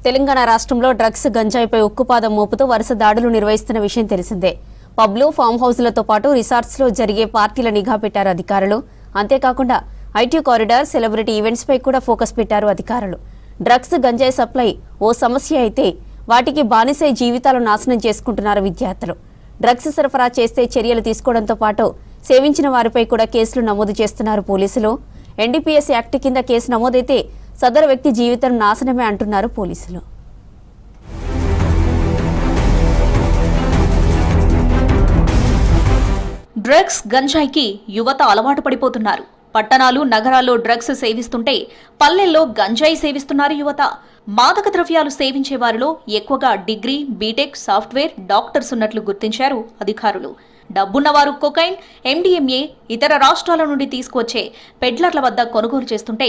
తెలంగాణ రాష్ట్రంలో డ్రగ్స్ గంజాయిపై ఉక్కుపాదం మోపుతూ వరుస దాడులు నిర్వహిస్తున్న విషయం తెలిసిందే. పబ్లు, ఫామ్ హౌస్లతో పాటు రిసార్ట్స్లో జరిగే పార్టీల నిఘా పెట్టారు అధికారులు. అంతేకాకుండా ఐటీ కారిడార్, సెలబ్రిటీ ఈవెంట్స్ పై కూడా ఫోకస్ పెట్టారు అధికారులు. డ్రగ్స్, గంజాయి సప్లై ఓ సమస్య అయితే వాటికి బానిసై జీవితాలు నాశనం చేసుకుంటున్నారు విద్యార్థులు. డ్రగ్స్ సరఫరా చేస్తే చర్యలు తీసుకోవడంతో పాటు సేవించిన వారిపై కూడా కేసులు నమోదు చేస్తున్నారు పోలీసులు. ఎన్డీపీఎస్ యాక్ట్ కింద కేసు నమోదైతే సదరు వ్యక్తి జీవితం నాశనమే అంటున్నారు పోలీసులు. డ్రగ్స్, గంజాయికి యువత అలవాటు పడిపోతున్నారు. పట్టణాలు, నగరాల్లో డ్రగ్స్ సేవిస్తుంటే పల్లెల్లో గంజాయి సేవిస్తున్నారు యువత. మాదక ద్రవ్యాలు సేవించే వారిలో ఎక్కువగా డిగ్రీ, బీటెక్, సాఫ్ట్వేర్, డాక్టర్స్ ఉన్నట్లు గుర్తించారు అధికారులు. డబ్బున్నవారు కొకైన్, ఎండీఎంఏ ఇతర రాష్ట్రాల నుండి తీసుకువచ్చే పెడ్లర్ల వద్ద కొనుగోలు చేస్తుంటే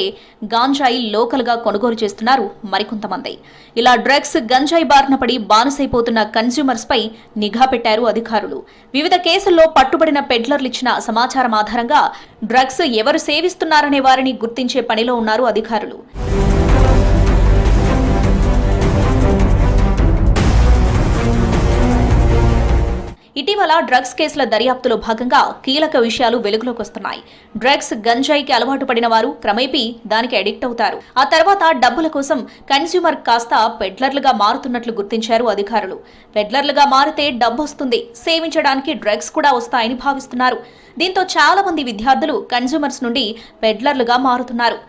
గాంజాయి లోకల్గా కొనుగోలు చేస్తున్నారు మరికొంతమంది. ఇలా డ్రగ్స్, గంజాయి బారిన పడి బానిసైపోతున్న కన్స్యూమర్స్ పై నిఘా పెట్టారు అధికారులు. వివిధ కేసుల్లో పట్టుబడిన పెడ్లర్లు ఇచ్చిన సమాచారం ఆధారంగా డ్రగ్స్ ఎవరు సేవిస్తున్నారనే వారిని గుర్తించే పనిలో ఉన్నారు అధికారులు. ఇటీవల డ్రగ్స్ కేసుల దర్యాప్తులో భాగంగా కీలక విషయాలు వెలుగులోకి వస్తున్నాయి. డ్రగ్స్, గంజాయికి అలవాటు పడిన వారు క్రమేపీ దానికి అడిక్ట్ అవుతారు. ఆ తర్వాత డబ్బుల కోసం కన్స్యూమర్ కాస్త పెడ్లర్లుగా మారుతున్నట్లు గుర్తించారు అధికారులు. పెడ్లర్లుగా మారితే డబ్బు వస్తుంది, సేవించడానికి డ్రగ్స్ కూడా వస్తాయని భావిస్తున్నారు. దీంతో చాలా మంది విద్యార్థులు కన్స్యూమర్స్ నుండి పెడ్లర్లుగా మారుతున్నారు.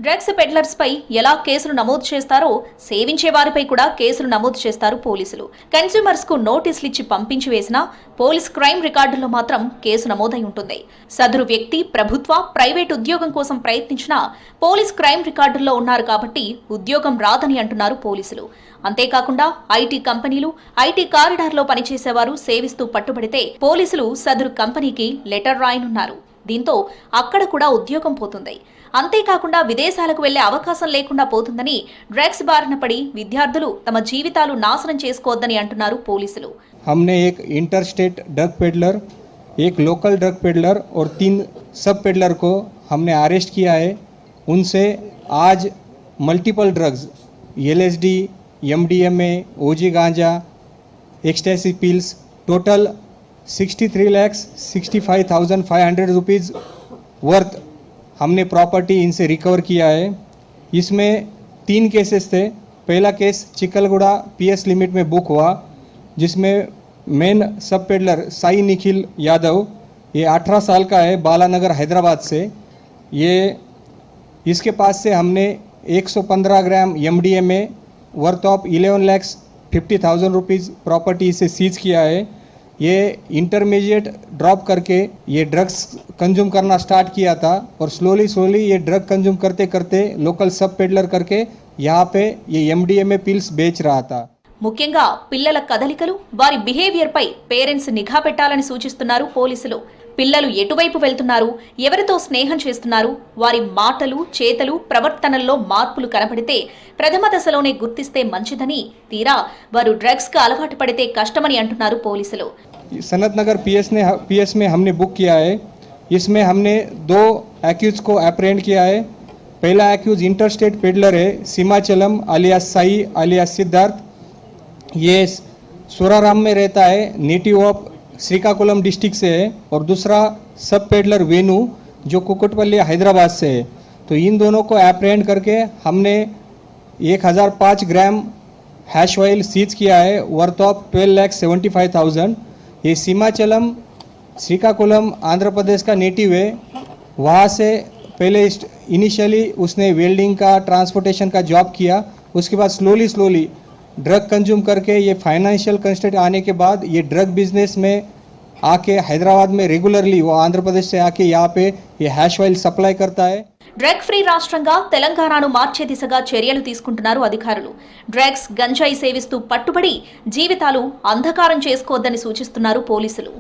డ్రగ్స్ పెడ్లర్స్ పై ఎలా కేసులు నమోదు చేస్తారో సేవించే వారిపై కూడా కేసులు నమోదు చేస్తారు పోలీసులు. కన్స్యూమర్స్ కు నోటీసులు ఇచ్చి పంపించి వేసినా పోలీస్ క్రైమ్ రికార్డుల్లో మాత్రం కేసు నమోదై ఉంటుంది. సదరు వ్యక్తి ప్రభుత్వ, ప్రైవేట్ ఉద్యోగం కోసం ప్రయత్నించినా పోలీస్ క్రైమ్ రికార్డుల్లో ఉన్నారు కాబట్టి ఉద్యోగం రాదని అంటున్నారు పోలీసులు. అంతేకాకుండా ఐటీ కంపెనీలు, ఐటీ కారిడార్లో పనిచేసేవారు సేవిస్తూ పట్టుబడితే పోలీసులు సదరు కంపెనీకి లెటర్ రాయనున్నారు. దీంతో అక్కడ కూడా ఉద్యోగం పోతుంది. అంతేకాకుండా విదేశాలకు వెళ్లే అవకాశం లేకుండా పోతుందని డ్రగ్స్ బారిన పడి విద్యార్థులు తమ జీవితాలు నాశనం చేసుకోవద్దని అంటున్నారు పోలీసులు. हमने एक इंटर स्टेट ड्रग पेडलर, एक लोकल ड्रग पेडलर और 3 सब पेडलर को हमने अरेस्ट किया है. उनसे आज multiple drugs LSD, MDMA, OG गांजा, ecstasy pills total 63,65,500 rupees worth हमने प्रॉपर्टी इनसे रिकवर किया है. इसमें 3 केसेस थे. पहला केस चिकलगुड़ा PS लिमिट में बुक हुआ, जिसमें मेन सब पेडलर साई निखिल यादव, ये 18 साल का है, बालानगर हैदराबाद से. ये इसके पास से हमने 115 ग्राम MDMA worth of 11,50,000 rupees property से सीज किया है. ये इंटरमीडिएट ड्रॉप करके ये ड्रग्स कंज्यूम करना स्टार्ट किया था और स्लोली ये ड्रग कंज्यूम करते करते लोकल सब पेडलर करके यहाँ पे ये MDMA पिल्स बेच रहा था. ముఖ్యంగా పిల్లల కదలికలు, వారి బిహేవియర్ పై పేరెంట్స్ నిఘా పెట్టాలని సూచిస్తున్నారు పోలీసులు. పిల్లలు ఎటువైపు వెళ్తున్నారు, ఎవరితో స్నేహం చేస్తున్నారు, వారి మాటలు, చేతలు, ప్రవర్తనల్లో మార్పులు కనబడితే ప్రథమ దశలోనే గుర్తిస్తే మంచిదని, తీరా వారు డ్రగ్స్ కు అలవాటు పడితే కష్టమని అంటున్నారు పోలీసులు. सनत नगर PS में हमने बुक किया है. इसमें हमने 2 एक्यूज को अप्रेंड किया है. पहला एक्यूज इंटर स्टेट पेडलर है सीमाचलम alias साई alias सिद्धार्थ. ये सुराराम में रहता है, नेटिव ऑफ श्रीकाकुलम डिस्ट्रिक्ट से है. और दूसरा सब पेडलर वेनू जो कुकुटपल्ली हैदराबाद से है. तो इन दोनों को अप्रेंड करके हमने 1005 ग्राम हैश ऑयल सीज किया है वर्थ ऑफ 12,75,000. ये सीमाचलम श्रीकाकुलम आंध्र प्रदेश का नेटिव है. वहाँ से पहले इनिशियली उसने वेल्डिंग का, ट्रांसपोर्टेशन का जॉब किया. उसके बाद स्लोली ड्रग कंज्यूम करके ये फाइनेंशियल कंस्टेंट आने के बाद ये ड्रग बिजनेस में आके हैदराबाद में रेगुलरली वो आंध्र प्रदेश से आके यहाँ पे ये हैश ऑयल सप्लाई करता है. డ్రగ్ ఫ్రీ రాష్ట్రంగా తెలంగాణను మార్చే దిశగా చర్యలు తీసుకుంటున్నారు అధికారులు. డ్రగ్స్, గంజాయి సేవిస్తూ పట్టుబడి జీవితాలు అంధకారం చేసుకోవద్దని సూచిస్తున్నారు పోలీసులు.